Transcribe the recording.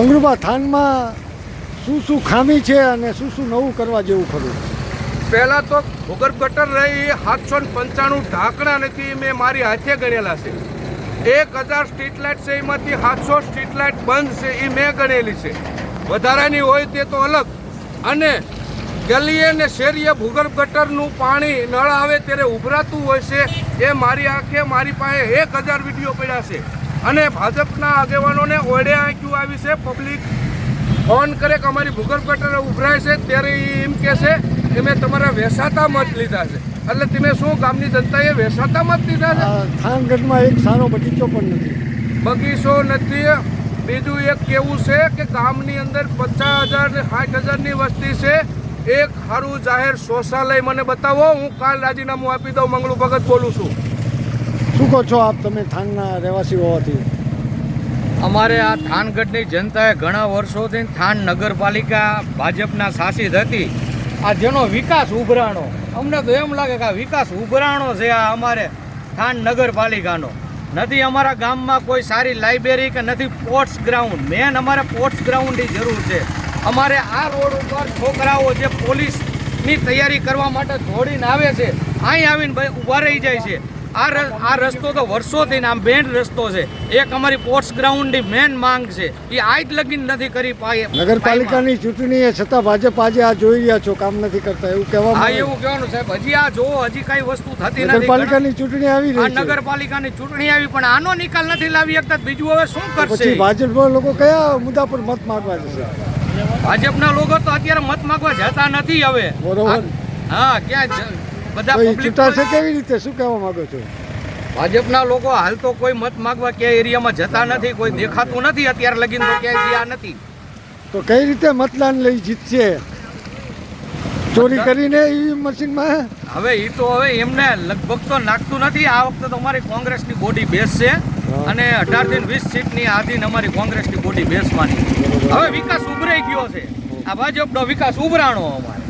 મંગળુબા થાનમાં શું ખામી છે અને શું નવું કરવા જેવું ખરું? પહેલાં તો ભૂગર્ભ ગટર રહી 795 ઢાંકણા નથી, મેં મારી હાથે ગણેલા છે. 1000 સ્ટ્રીટ લાઇટ છે, એમાંથી 700 સ્ટ્રીટ લાઇટ બંધ છે, એ મેં ગણેલી છે. વધારાની હોય તે તો અલગ. અને ગલીએ ને શેરીએ ભૂગર્ભ ગટરનું પાણી નળ આવે ત્યારે ઉભરાતું હોય છે, એ મારી આંખે મારી પાસે 1000 વિડીયો પડ્યા છે. અને ભાજપના આગેવાનોને ઓળે આંખ્યું આવી છે. પબ્લિક ફોન કરે કે અમારી ભૂગર્ભ ગટર ઉભરાય છે ત્યારે એ એમ કહે છે કે મેં તમારા વેસાતા મત લીધા છે. એટલે તમે શું ગામની જનતાએ વેસાતા મત લીધા છે? થાનગઢમાં એક સારો બગીચો પણ નથી. બગીચો નથી. બીજું એક કેવું છે કે ગામની અંદર 50,000 ને 60,000ની વસ્તી છે. એક સારું જાહેર શૌચાલય મને બતાવો. હું કાલ રાજીનામું આપી દઉં. મંગળુ ભગત બોલું છું. શું કહો છો આપ, તમે થાનના રહેવાસી હોવાથી? અમારે આ થાનગઢની જનતાએ ઘણા વર્ષોથી થાન નગરપાલિકા ભાજપના શાસિત હતી. આ જેનો વિકાસ ઉભરાણો, અમને તો એમ લાગે કે આ વિકાસ ઉભરાણો છે આ અમારે થાન નગરપાલિકાનો. નથી અમારા ગામમાં કોઈ સારી લાઇબ્રેરી કે નથી સ્પોર્ટ્સ ગ્રાઉન્ડ. મેન અમારે સ્પોર્ટ્સ ગ્રાઉન્ડની જરૂર છે. અમારે આ રોડ ઉપર છોકરાઓ જે પોલીસની તૈયારી કરવા માટે દોડીને આવે છે, અહીં આવીને ઊભા રહી જાય છે. આ રસ્તો તો વર્ષોથી આમ બેન્ડ રસ્તો છે. એક અમારી સ્પોર્ટ્સ ગ્રાઉન્ડની મેન માંગ છે, એ આજ લગીન નથી કરી પાય. નગરપાલિકાની ચૂંટણી છતાં ભાજપ આજે આ જોઈ રહ્યા છો, કામ નથી કરતા એવું કહેવામાં? હા, એવું કહેવાનું સાહેબ. હજી આ જોવો, હજી કઈ વસ્તુ થતી નથી. નગરપાલિકાની ચૂંટણી આવી રહી છે. નગરપાલિકાની ચૂંટણી આવી પણ આનો નિકાલ નથી લાવી શકતા. બીજું હવે શું કરશે? પછી ભાજપના લોકો કયા મુદ્દા પર મત માંગવા જશે? ભાજપના લોકો તો અત્યારે મત માંગવા જતા નથી હવે. બરોબર. હા, ક્યાં બધા ચૂંટાશે કેવી રીતે? શું કહેવા માંગો છો? ભાજપના લોકો હાલ તો કોઈ મત માંગવા ક્યાંય એરિયામાં જતા નથી. કોઈ દેખાતું નથી અત્યારે લગીન, તો ક્યાંય ગયા નથી. તો કઈ રીતે મતદાન લઈ જીતશે? ચોરી કરીને ઈવીએમ મશીનમાં? હવે એ તો હવે એમને લગભગ તો નાખતું નથી. આ વખતે તો અમારી કોંગ્રેસની બોડી બેસશે અને 18 થી 20 સીટની આધીન અમારી કોંગ્રેસની બોડી બેસવાની. હવે વિકાસ ઉભરાઈ ગયો છે. આ ભાજપનો વિકાસ ઉભરાણો અમારે.